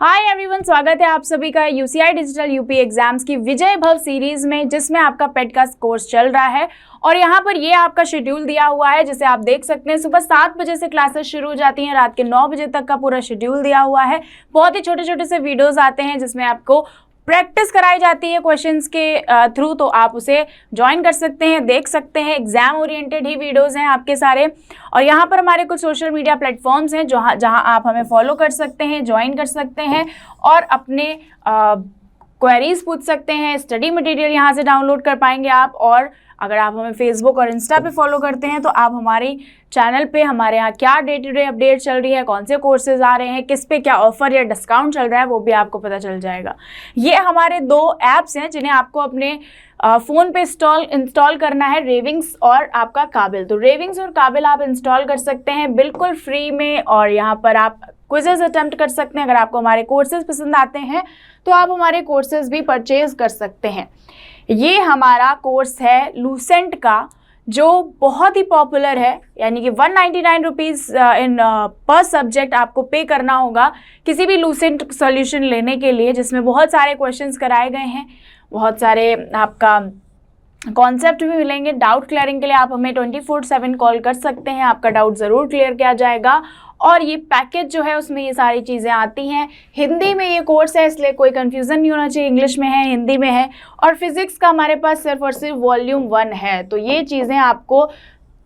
Hi everyone, स्वागत है आप सभी का यूसीआई डिजिटल यूपी एग्जाम्स की विजय भव सीरीज में, जिसमें आपका पेट का कोर्स चल रहा है। और यहाँ पर ये आपका शेड्यूल दिया हुआ है, जिसे आप देख सकते हैं। सुबह 7 बजे से क्लासेस शुरू हो जाती हैं, रात के 9 बजे तक का पूरा शेड्यूल दिया हुआ है। बहुत ही छोटे छोटे से वीडियोस आते हैं जिसमें आपको प्रैक्टिस कराई जाती है क्वेश्चंस के थ्रू, तो आप उसे ज्वाइन कर सकते हैं, देख सकते हैं। एग्जाम ओरिएंटेड ही वीडियोस हैं आपके सारे। और यहाँ पर हमारे कुछ सोशल मीडिया प्लेटफॉर्म्स हैं जहाँ आप हमें फॉलो कर सकते हैं, ज्वाइन कर सकते हैं और अपने क्वेरीज पूछ सकते हैं। स्टडी मटेरियल यहाँ से डाउनलोड कर पाएंगे आप। और अगर आप हमें फेसबुक और इंस्टा पे फॉलो करते हैं तो आप हमारी चैनल पे हमारे यहाँ क्या डे टू डे अपडेट चल रही है, कौन से कोर्सेज आ रहे हैं, किस पे क्या ऑफर या डिस्काउंट चल रहा है, वो भी आपको पता चल जाएगा। ये हमारे 2 ऐप्स हैं जिन्हें आपको अपने फ़ोन पे इंस्टॉल करना है, रेविंग्स और आपका काबिल। तो रेविंग्स और काबिल आप इंस्टॉल कर सकते हैं बिल्कुल फ्री में, और यहाँ पर आप क्विजेज अटेम्प्ट कर सकते हैं। अगर आपको हमारे कोर्सेज पसंद आते हैं तो आप हमारे कोर्सेज भी परचेज कर सकते हैं। ये हमारा कोर्स है लूसेंट का, जो बहुत ही पॉपुलर है, यानी कि 199 रुपीज़ इन पर सब्जेक्ट आपको पे करना होगा किसी भी लूसेंट सॉल्यूशन लेने के लिए, जिसमें बहुत सारे क्वेश्चंस कराए गए हैं, बहुत सारे आपका कॉन्सेप्ट भी मिलेंगे। डाउट क्लियरिंग के लिए आप हमें 24/7 कॉल कर सकते हैं, आपका डाउट ज़रूर क्लियर किया जाएगा। और ये पैकेज जो है उसमें ये सारी चीज़ें आती हैं। हिंदी में ये कोर्स है, इसलिए कोई कन्फ्यूज़न नहीं होना चाहिए। इंग्लिश में है, हिंदी में है, और फिज़िक्स का हमारे पास सिर्फ और सिर्फ वॉल्यूम 1 है। तो ये चीज़ें आपको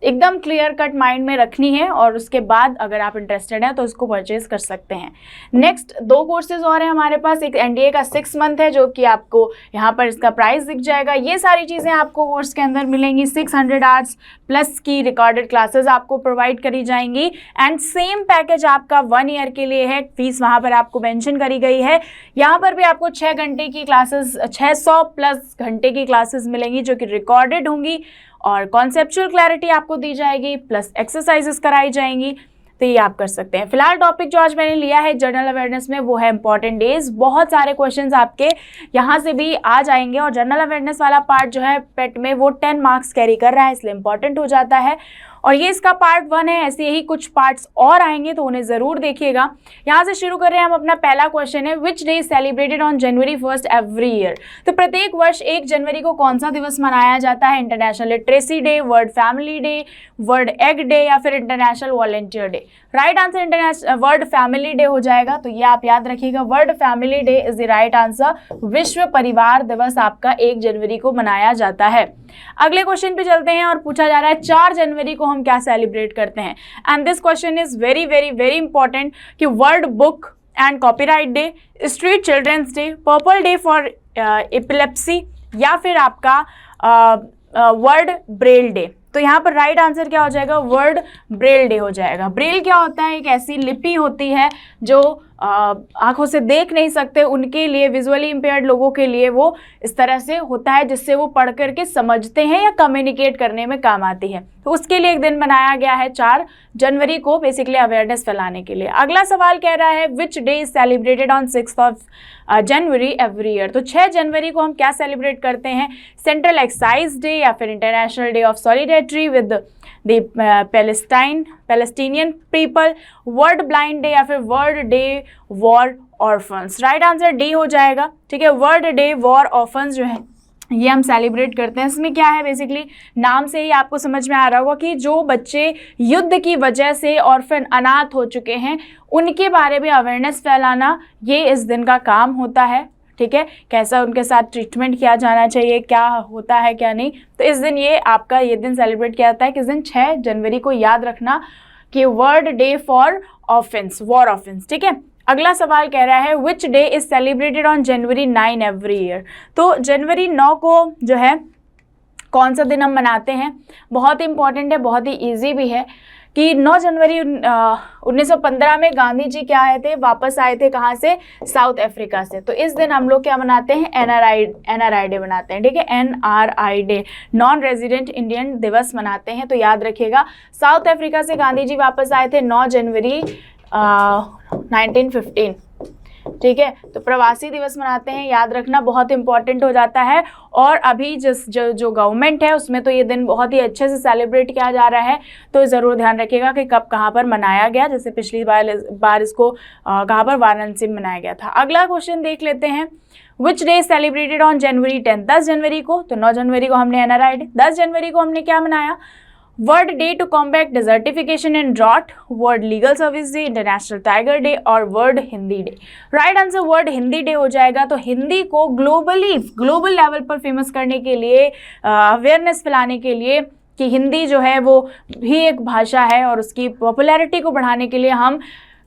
एकदम क्लियर कट माइंड में रखनी है, और उसके बाद अगर आप इंटरेस्टेड हैं तो इसको परचेज कर सकते हैं। नेक्स्ट 2 कोर्सेज और हैं हमारे पास। एक एनडीए का 6 मंथ है, जो कि आपको यहाँ पर इसका प्राइस दिख जाएगा। ये सारी चीज़ें आपको कोर्स के अंदर मिलेंगी। 600 आवर्स प्लस की रिकॉर्डेड क्लासेस आपको प्रोवाइड करी जाएंगी। एंड सेम पैकेज आपका 1 ईयर के लिए है। फीस वहाँ पर आपको मेंशन करी गई है। यहाँ पर भी आपको 6 घंटे की क्लासेस, 600 प्लस घंटे की क्लासेस मिलेंगी, जो कि रिकॉर्डेड होंगी, और कॉन्सेप्चुअल क्लैरिटी आपको दी जाएगी, प्लस एक्सरसाइजेस कराई जाएंगी। तो ये आप कर सकते हैं। फिलहाल टॉपिक जो आज मैंने लिया है जनरल अवेयरनेस में, वो है इंपॉर्टेंट डेज। बहुत सारे क्वेश्चंस आपके यहाँ से भी आ जाएंगे, और जनरल अवेयरनेस वाला पार्ट जो है पेट में वो 10 मार्क्स कैरी कर रहा है, इसलिए इंपॉर्टेंट हो जाता है। और ये इसका पार्ट 1 है। ऐसे ही कुछ पार्ट्स और आएंगे, तो उन्हें ज़रूर देखिएगा। यहाँ से शुरू कर रहे हैं हम। अपना पहला क्वेश्चन है, which day is celebrated on January 1 every year. तो प्रत्येक वर्ष 1 जनवरी को कौन सा दिवस मनाया जाता है? International literacy day, world family day, world egg day, या फिर international volunteer day? Right answer international world family day हो जाएगा। तो ये आप याद रखिएगा, world family day is the right answer. विश्व परिवार दिवस आपका 1 जनवरी को मनाया जाता है। अगले क्वेश्चन पे चलते हैं, और पूछा जा रहा है 4 जनवरी को हम क्या सेलिब्रेट करते हैं? And this question is very very very important कि world book and copyright day, street children's day, purple day for epilepsy, या फिर आपका वर्ल्ड ब्रेल डे। तो यहाँ पर राइट आंसर क्या हो जाएगा? वर्ल्ड ब्रेल डे हो जाएगा। ब्रेल क्या होता है? एक ऐसी लिपि होती है जो आंखों से देख नहीं सकते, उनके लिए, विजुअली इम्पेयर्ड लोगों के लिए वो इस तरह से होता है, जिससे वो पढ़ करके समझते हैं या कम्युनिकेट करने में काम आती है। तो उसके लिए एक दिन बनाया गया है 4 जनवरी को, बेसिकली अवेयरनेस फैलाने के लिए। अगला सवाल कह रहा है, which day is celebrated on 6 January every year. तो 6 जनवरी को हम क्या सेलिब्रेट करते हैं? सेंट्रल एक्साइज डे, या फिर international day of solidarity with the Palestinian people, world blind day, या फिर world day war orphans? Right answer D हो जाएगा। ठीक है, वर्ल्ड डे वॉर ऑर्फन्स जो है ये हम सेलिब्रेट करते हैं। इसमें क्या है, बेसिकली नाम से ही आपको समझ में आ रहा होगा कि जो बच्चे युद्ध की वजह से ऑर्फन, अनाथ हो चुके हैं, उनके बारे में अवेयरनेस फैलाना ये इस दिन का काम होता है। ठीक है, कैसा उनके साथ ट्रीटमेंट किया जाना चाहिए, क्या होता है क्या नहीं। तो इस दिन ये आपका ये दिन सेलिब्रेट किया जाता है। किस दिन? 6 जनवरी को। याद रखना कि world day for offence, war offence. ठीक है, अगला सवाल कह रहा है, which day is celebrated on January 9 every year. तो जनवरी 9 को जो है कौन सा दिन हम मनाते हैं? बहुत ही इंपॉर्टेंट है, बहुत ही ईजी भी है कि 9 जनवरी 1915 में गांधी जी क्या आए थे, वापस आए थे कहाँ से? साउथ अफ्रीका से। तो इस दिन हम लोग क्या मनाते हैं? NRI डे मनाते हैं। ठीक है, NRI day, non resident Indian दिवस मनाते हैं। तो याद रखिएगा, साउथ अफ्रीका से गांधी जी वापस आए थे 9 जनवरी 1915। ठीक है। तो प्रवासी दिवस मनाते हैं, याद रखना बहुत इंपॉर्टेंट हो जाता है। और अभी जो गवर्नमेंट है उसमें तो ये दिन बहुत ही अच्छे से सेलिब्रेट किया जा रहा है, तो ज़रूर ध्यान रखिएगा कि कब कहाँ पर मनाया गया। जैसे पिछली बार इसको कहाँ पर वाराणसी में मनाया गया था। अगला क्वेश्चन देख लेते हैं, विच डे सेलिब्रेटेड ऑन जनवरी 10? 10 जनवरी को, तो 9 जनवरी को हमने NRI डे। 10 जनवरी को हमने क्या मनाया? World day to combat desertification and drought, world legal service day, international tiger day और world Hindi day. Right answer world Hindi day हो जाएगा। तो हिंदी को ग्लोबल लेवल पर फेमस करने के लिए, अवेयरनेस फैलाने के लिए कि हिंदी जो है वो भी एक भाषा है, और उसकी पॉपुलैरिटी को बढ़ाने के लिए हम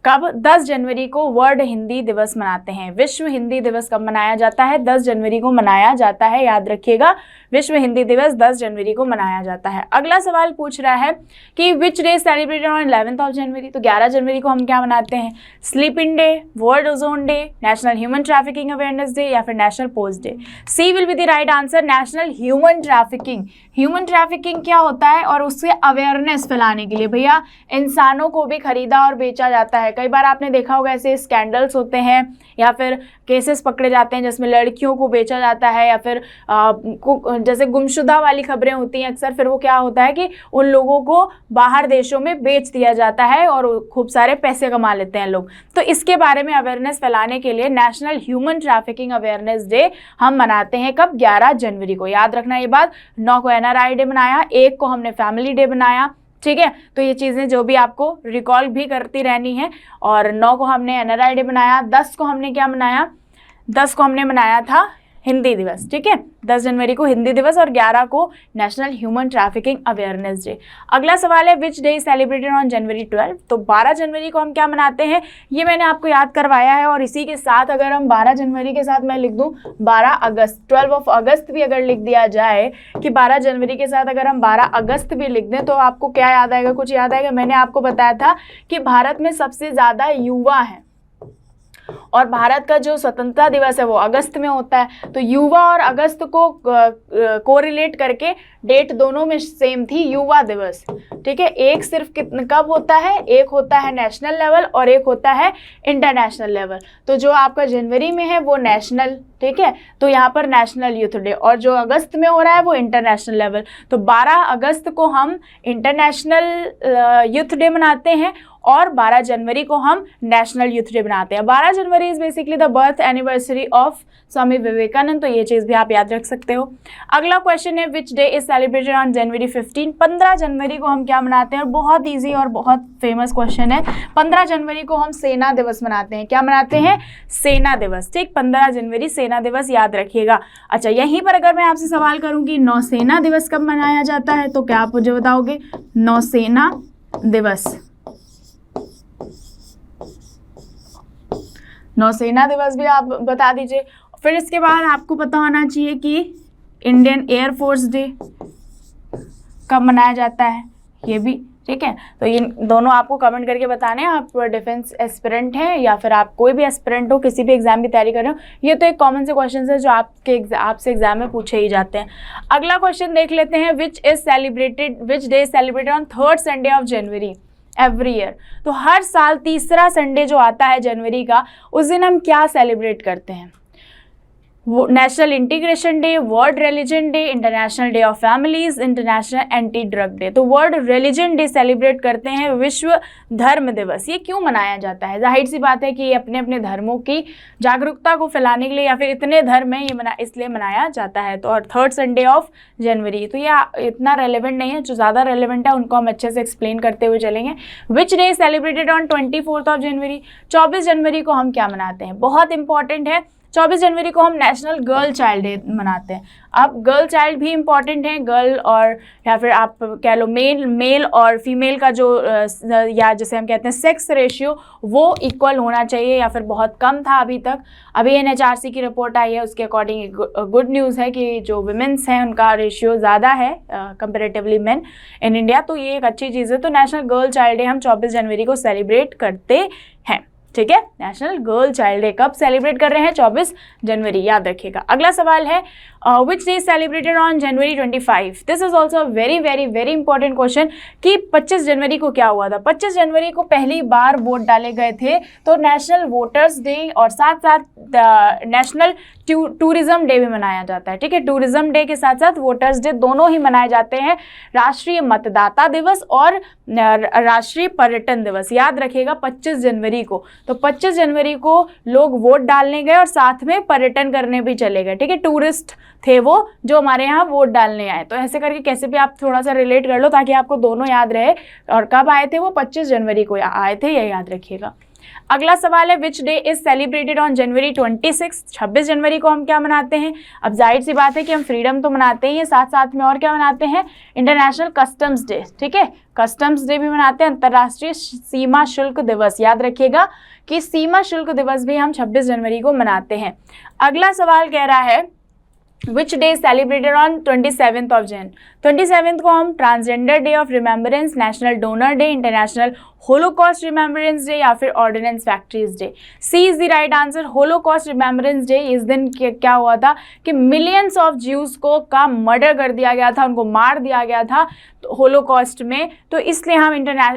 कब 10 जनवरी को वर्ल्ड हिंदी दिवस मनाते हैं। विश्व हिंदी दिवस कब मनाया जाता है? 10 जनवरी को मनाया जाता है, याद रखिएगा। विश्व हिंदी दिवस 10 जनवरी को मनाया जाता है। अगला सवाल पूछ रहा है कि which day celebrated on 11th of January? तो 11 जनवरी को हम क्या मनाते हैं? Sleep in day, world ozone day, national human trafficking awareness day या फिर national post day? C will be the right answer, national human trafficking. Human trafficking क्या होता है और उससे अवेयरनेस फैलाने के लिए भैया इंसानों को भी खरीदा और बेचा जाता है। कई बार आपने देखा होगा ऐसे स्कैंडल्स होते हैं या फिर केसेस पकड़े जाते हैं जिसमें लड़कियों को बेचा जाता है, या फिर जैसे गुमशुदा वाली खबरें होती हैं अक्सर। फिर वो क्या होता है कि उन लोगों को बाहर देशों में बेच दिया जाता है और खूब सारे पैसे कमा लेते हैं लोग। तो इसके बारे में अवेयरनेस फैलाने के लिए national human trafficking awareness day हम मनाते हैं कब? 11 जनवरी को। याद रखना ये बात। 9 को NRI डे बनाया, 1 को हमने फैमिली डे बनाया, ठीक है। तो ये चीज़ें जो भी आपको रिकॉल भी करती रहनी है। और 9 को हमने NRI डे बनाया, 10 को हमने क्या मनाया? 10 को हमने मनाया था हिंदी दिवस, ठीक है। 10 जनवरी को हिंदी दिवस और 11 को national human trafficking awareness day. अगला सवाल है, which day celebrated on January 12? तो 12 जनवरी को हम क्या मनाते हैं? ये मैंने आपको याद करवाया है। और इसी के साथ अगर हम 12 जनवरी के साथ मैं लिख दूं 12 अगस्त, 12 ऑफ अगस्त भी अगर लिख दिया जाए कि 12 जनवरी के साथ अगर हम 12 अगस्त भी लिख दें, तो आपको क्या याद आएगा? कुछ याद आएगा? मैंने आपको बताया था कि भारत में सबसे ज़्यादा युवा हैं और भारत का जो स्वतंत्रता दिवस है वो अगस्त में होता है। तो युवा और अगस्त को कोरिलेट करके डेट दोनों में सेम थी, युवा दिवस, ठीक है। एक सिर्फ कब होता है? एक होता है नेशनल लेवल और एक होता है इंटरनेशनल लेवल। तो जो आपका जनवरी में है वो नेशनल, ठीक है, तो यहाँ पर नेशनल यूथ डे, और जो अगस्त में हो रहा है वो इंटरनेशनल लेवल। तो 12 अगस्त को हम इंटरनेशनल यूथ डे मनाते हैं और 12 जनवरी को हम नेशनल यूथ डे बनाते हैं। 12 January is basically the birth anniversary of Swami Vivekananda, तो ये चीज़ भी आप याद रख सकते हो। अगला क्वेश्चन है, which day is celebrated on January 15? 15 जनवरी को हम क्या मनाते हैं? और बहुत ईजी और बहुत फेमस क्वेश्चन है। 15 जनवरी को हम सेना दिवस मनाते हैं। क्या मनाते हैं? सेना दिवस, ठीक। 15 जनवरी सेना दिवस, याद रखिएगा। अच्छा, यहीं पर अगर मैं आपसे सवाल करूँ कि नौसेना दिवस कब मनाया जाता है, तो क्या आप मुझे बताओगे? नौसेना दिवस, नौसेना दिवस भी आप बता दीजिए। फिर इसके बाद आपको पता होना चाहिए कि इंडियन एयरफोर्स डे कब मनाया जाता है, ये भी, ठीक है। तो ये दोनों आपको कमेंट करके बताने हैं। आप डिफेंस एस्पिरेंट हैं या फिर आप कोई भी एस्पिरेंट हो, किसी भी एग्जाम की तैयारी कर रहे हो, ये तो एक कॉमन से क्वेश्चन है जो आपसे एग्जाम में पूछे ही जाते हैं। अगला क्वेश्चन देख लेते हैं, विच day celebrated on 3rd Sunday of January every year? तो हर साल तीसरा संडे जो आता है जनवरी का, उस दिन हम क्या सेलिब्रेट करते हैं? वो national integration day, world religion day, international day of families, international anti drug day. तो वर्ल्ड रिलीजन डे सेलिब्रेट करते हैं। विश्व धर्म दिवस, ये क्यों मनाया जाता है? जाहिर सी बात है कि ये अपने अपने धर्मों की जागरूकता को फैलाने के लिए, या फिर इतने धर्म हैं ये इसलिए मनाया जाता है। तो और 3rd संडे ऑफ जनवरी, तो ये इतना रेलिवेंट नहीं है। जो ज़्यादा रेलिवेंट है उनको हम अच्छे से एक्सप्लेन करते हुए चलेंगे। विच day celebrated on 24th of January? 24 जनवरी को हम क्या मनाते हैं? बहुत इंपॉर्टेंट है। 24 जनवरी को हम नेशनल गर्ल चाइल्ड डे मनाते हैं। अब गर्ल चाइल्ड भी इम्पॉर्टेंट है, गर्ल और या फिर आप कह लो मेल और फीमेल का जो या जैसे हम कहते हैं सेक्स रेशियो, वो इक्वल होना चाहिए या फिर बहुत कम था अभी तक। अभी NHRC की रिपोर्ट आई है, उसके अकॉर्डिंग गुड न्यूज़ है कि जो विमेंस हैं उनका रेशियो ज़्यादा है कंपेरेटिवली मेन इन इंडिया, तो ये एक अच्छी चीज़ है। तो नेशनल गर्ल चाइल्ड डे हम 24 जनवरी को सेलिब्रेट करते हैं, ठीक है। नेशनल गर्ल चाइल्ड डे कब सेलिब्रेट कर रहे हैं? 24 जनवरी, याद रखिएगा। अगला सवाल है, which day celebrated on January 25? This is also very very very important question कि 25 जनवरी को क्या हुआ था। 25 जनवरी को पहली बार वोट डाले गए थे, तो नेशनल वोटर्स डे और साथ साथ नेशनल टूरिज्म डे भी मनाया जाता है। ठीक है, टूरिज्म डे के साथ साथ वोटर्स डे दोनों ही मनाए जाते हैं। राष्ट्रीय मतदाता दिवस और राष्ट्रीय पर्यटन दिवस, याद रखिएगा 25 जनवरी को। तो 25 जनवरी को लोग वोट डालने गए और साथ में पर्यटन करने भी चले गए। ठीक है, टूरिस्ट थे वो जो हमारे यहाँ वोट डालने आए। तो ऐसे करके कैसे भी आप थोड़ा सा रिलेट कर लो ताकि आपको दोनों याद रहे। और कब आए थे वो? 25 जनवरी को आए थे, ये याद रखिएगा। अगला सवाल है which day is celebrated on January 26? 26 जनवरी को हम क्या मनाते हैं? अब जाहिर सी बात है कि हम फ्रीडम तो मनाते ही हैं, साथ साथ में और क्या मनाते हैं? International customs day. ठीक है, कस्टम्स डे भी मनाते हैं। अंतर्राष्ट्रीय सीमा शुल्क दिवस, याद रखिएगा कि सीमा शुल्क दिवस भी हम 26 जनवरी को मनाते हैं। अगला सवाल कह रहा है which day celebrated on 27th of Jan? 27th को हम transgender day of remembrance, national donor day, international holocaust remembrance day या फिर ordnance factories day. C is the right answer, holocaust remembrance day. इस दिन क्या हुआ था कि मिलियंस ऑफ ज्यूज को का मर्डर कर दिया गया था, उनको मार दिया गया था होलोकॉस्ट में। तो इसलिए हम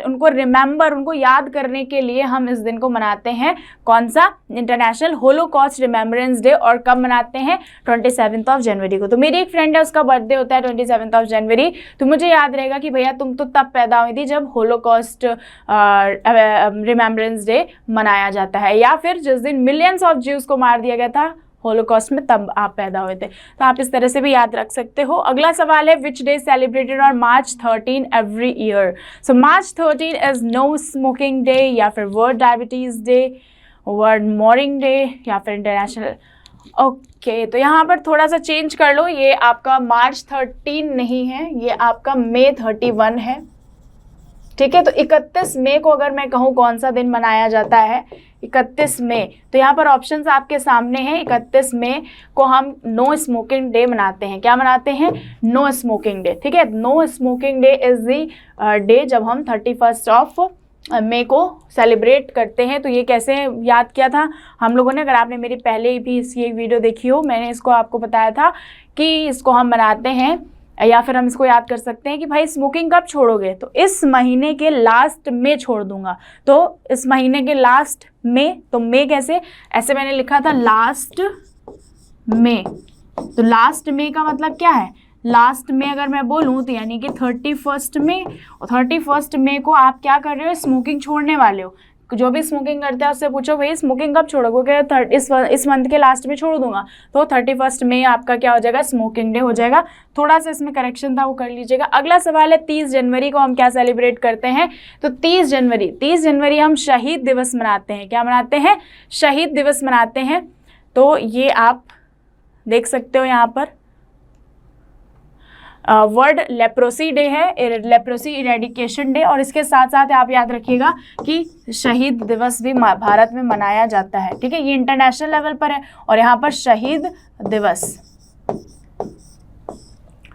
उनको रिमेंबर, उनको याद करने के लिए हम इस दिन को मनाते हैं। कौन सा? International holocaust remembrance day. और कब मनाते हैं? 27th of January को। तो मेरी एक फ्रेंड है, उसका बर्थडे होता है 27th of January। तो मुझे याद रहेगा कि भैया तुम तो तब पैदा हुई थी जब होलोकॉस्ट रिमेम्बरेंस डे मनाया जाता है, या फिर जिस दिन मिलियंस ऑफ ज्यूज को मार दिया गया था होलोकॉस्ट में, तब आप पैदा हुए थे। तो आप इस तरह से भी याद रख सकते हो। अगला सवाल है which day celebrated on March 13 every year? So March 13 is no smoking day, या फिर world diabetes day, world morning day, या फिर इंटरनेशनल। ओके, तो यहाँ पर थोड़ा सा चेंज कर लो, ये आपका March 13 नहीं है, ये आपका May 31 है। ठीक है, तो 31 मई को अगर मैं कहूँ कौन सा दिन मनाया जाता है, 31 मई, तो यहाँ पर ऑप्शंस आपके सामने हैं। 31 मई को हम नो स्मोकिंग डे मनाते हैं। क्या मनाते हैं? No smoking day. ठीक है, no smoking day is the day जब हम 31 ऑफ मई को सेलिब्रेट करते हैं। तो ये कैसे याद किया था हम लोगों ने? अगर आपने मेरी पहले भी इसकी एक वीडियो देखी हो, मैंने इसको आपको बताया था कि इसको हम मनाते हैं, या फिर हम इसको याद कर सकते हैं कि भाई स्मोकिंग कब छोड़ोगे? तो इस महीने के लास्ट में छोड़ दूंगा। तो इस महीने के लास्ट में, तो मई कैसे? ऐसे मैंने लिखा था लास्ट मई। तो लास्ट मई का मतलब क्या है? लास्ट में अगर मैं बोलूँ तो यानी कि 31 मई। और 31 मई को आप क्या कर रहे हो? स्मोकिंग छोड़ने वाले हो। जो भी स्मोकिंग करता है उससे पूछो भाई स्मोकिंग कब छोड़ोगे? इस मंथ के लास्ट में छोड़ दूंगा। तो 31 मई आपका क्या हो जाएगा? स्मोकिंग डे हो जाएगा। थोड़ा सा इसमें करेक्शन था, वो कर लीजिएगा। अगला सवाल है 30 जनवरी को हम क्या सेलिब्रेट करते हैं? तो 30 जनवरी हम शहीद दिवस मनाते हैं। क्या मनाते हैं? शहीद दिवस मनाते हैं। तो ये आप देख सकते हो यहाँ पर वर्ल्ड लेप्रोसी डे है, लेप्रोसी इरेडिकेशन डे। और इसके साथ साथ आप याद रखिएगा कि शहीद दिवस भी भारत में मनाया जाता है। ठीक है, ये इंटरनेशनल लेवल पर है और यहाँ पर शहीद दिवस।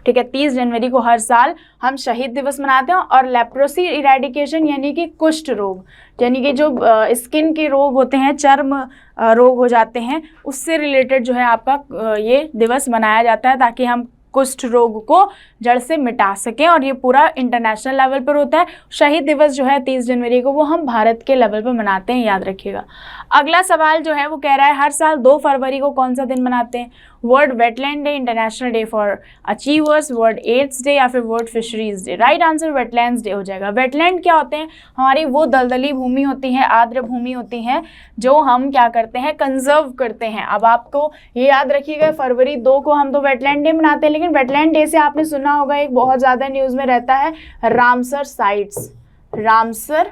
ठीक है, 30 जनवरी को हर साल हम शहीद दिवस मनाते हैं। और लेप्रोसी इरेडिकेशन यानी कि कुष्ठ रोग, यानी कि जो स्किन के रोग होते हैं, चर्म रोग हो जाते हैं, उससे रिलेटेड जो है आपका ये दिवस मनाया जाता है ताकि हम कुष्ठ रोग को जड़ से मिटा सकें। और ये पूरा इंटरनेशनल लेवल पर होता है। शहीद दिवस जो है 30 जनवरी को, वो हम भारत के लेवल पर मनाते हैं, याद रखिएगा। अगला सवाल जो है वो कह रहा है हर साल 2 फरवरी को कौन सा दिन मनाते हैं? World wetland day, international day for achievers, world AIDS day या फिर world fisheries day? Right answer wetlands day हो जाएगा। वेटलैंड क्या होते हैं? हमारी वो दलदली भूमि होती है, आर्द्र भूमि होती है, जो हम क्या करते हैं? कंजर्व करते हैं। अब आपको ये याद रखिएगा फरवरी 2 को हम तो वेटलैंड डे मनाते हैं, लेकिन वेटलैंड डे से आपने सुना होगा एक बहुत ज़्यादा न्यूज़ में रहता है रामसर साइट्स। रामसर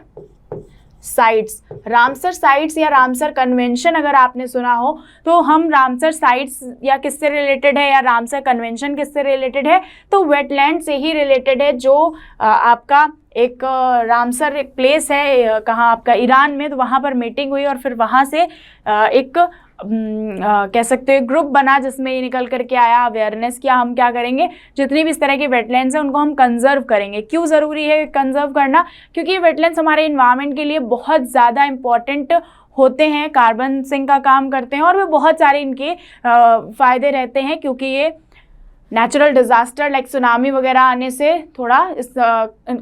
साइट्स या रामसर कन्वेंशन अगर आपने सुना हो, तो हम रामसर साइट्स या किससे रिलेटेड है, या रामसर कन्वेंशन किससे रिलेटेड है? तो वेटलैंड से ही रिलेटेड है। जो आपका एक रामसर एक प्लेस है, कहाँ आपका ईरान में, तो वहाँ पर मीटिंग हुई और फिर वहाँ से एक कह सकते हो ग्रुप बना जिसमें ये निकल करके आया, अवेयरनेस किया हम क्या करेंगे, जितनी भी इस तरह के वेटलैंड्स हैं उनको हम कंजर्व करेंगे। क्यों ज़रूरी है कंजर्व करना? क्योंकि ये वेटलैंड्स हमारे इन्वायरमेंट के लिए बहुत ज़्यादा इम्पॉर्टेंट होते हैं, कार्बन सिंक का काम करते हैं और भी बहुत सारे इनके फ़ायदे रहते हैं, क्योंकि ये नेचुरल डिजास्टर लाइक सुनामी वगैरह आने से थोड़ा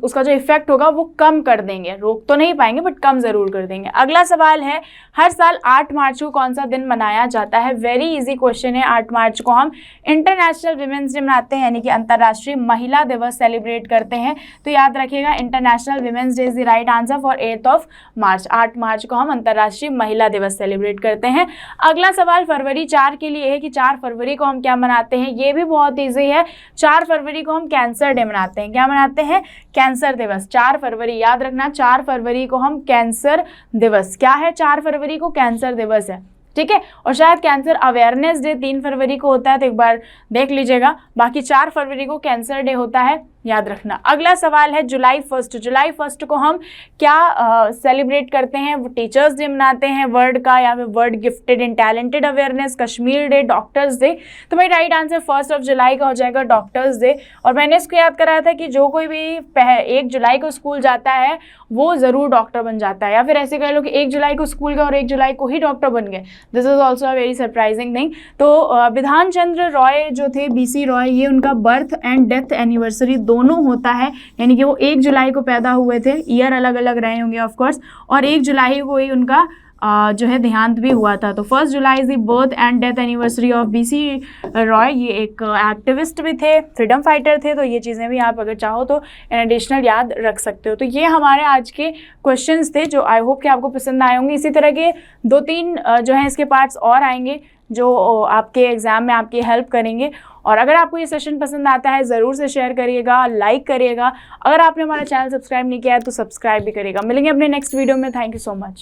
उसका जो इफेक्ट होगा वो कम कर देंगे, रोक तो नहीं पाएंगे बट कम ज़रूर कर देंगे। अगला सवाल है, हर साल 8 मार्च को कौन सा दिन मनाया जाता है? वेरी इजी क्वेश्चन है। 8 मार्च को हम इंटरनेशनल विमेंस डे मनाते हैं, यानी कि अंतर्राष्ट्रीय महिला दिवस सेलिब्रेट करते हैं। तो याद रखिएगा, international women's day is the right answer for 8 मार्च। 8 मार्च को हम अंतर्राष्ट्रीय महिला दिवस सेलिब्रेट करते हैं। अगला सवाल फरवरी 4 के लिए है कि 4 फरवरी को हम क्या मनाते हैं? ये भी बहुत ईजी है। 4 फरवरी को हम कैंसर डे मनाते हैं। क्या मनाते हैं? कैंसर दिवस। 4 फरवरी याद रखना, 4 फरवरी को हम कैंसर दिवस, क्या है? 4 फरवरी को कैंसर दिवस है, ठीक है। और शायद कैंसर अवेयरनेस डे 3 फरवरी को होता है, तो एक बार देख लीजिएगा। बाकी 4 फरवरी को कैंसर डे होता है, याद रखना। अगला सवाल है जुलाई 1। जुलाई 1 को हम क्या सेलिब्रेट करते हैं? वो टीचर्स डे मनाते हैं वर्ड का, या फिर word gifted and talented awareness, Kashmir day, doctors day. तो भाई राइट आंसर 1 जुलाई का हो जाएगा, डॉक्टर्स डे। और मैंने इसको याद कराया था कि जो कोई भी 1 जुलाई को स्कूल जाता है वो ज़रूर डॉक्टर बन जाता है, या फिर ऐसे कह लो कि 1 जुलाई को स्कूल गए और 1 जुलाई को ही डॉक्टर बन गए। This is also a very surprising thing. तो विधान चंद्र रॉय जो थे, BC रॉय, ये उनका बर्थ एंड डेथ एनिवर्सरी दोनों होता है, यानी कि वो 1 जुलाई को पैदा हुए थे, ईयर अलग अलग रहे होंगे ऑफ कोर्स, और 1 जुलाई को ही उनका जो है देहांत भी हुआ था। तो 1 जुलाई is the birth and death anniversary of BC Roy. ये एक एक्टिविस्ट भी थे, फ्रीडम फाइटर थे, तो ये चीज़ें भी आप अगर चाहो तो एडिशनल याद रख सकते हो। तो ये हमारे आज के क्वेश्चंस थे, जो आई होप कि आपको पसंद आए होंगे। इसी तरह के 2-3 जो है इसके पार्ट्स और आएंगे जो आपके एग्ज़ाम में आपकी हेल्प करेंगे। और अगर आपको ये सेशन पसंद आता है ज़रूर से शेयर करिएगा, लाइक करिएगा। अगर आपने हमारा चैनल सब्सक्राइब नहीं किया है तो सब्सक्राइब भी करिएगा। मिलेंगे अपने नेक्स्ट वीडियो में। Thank you so much.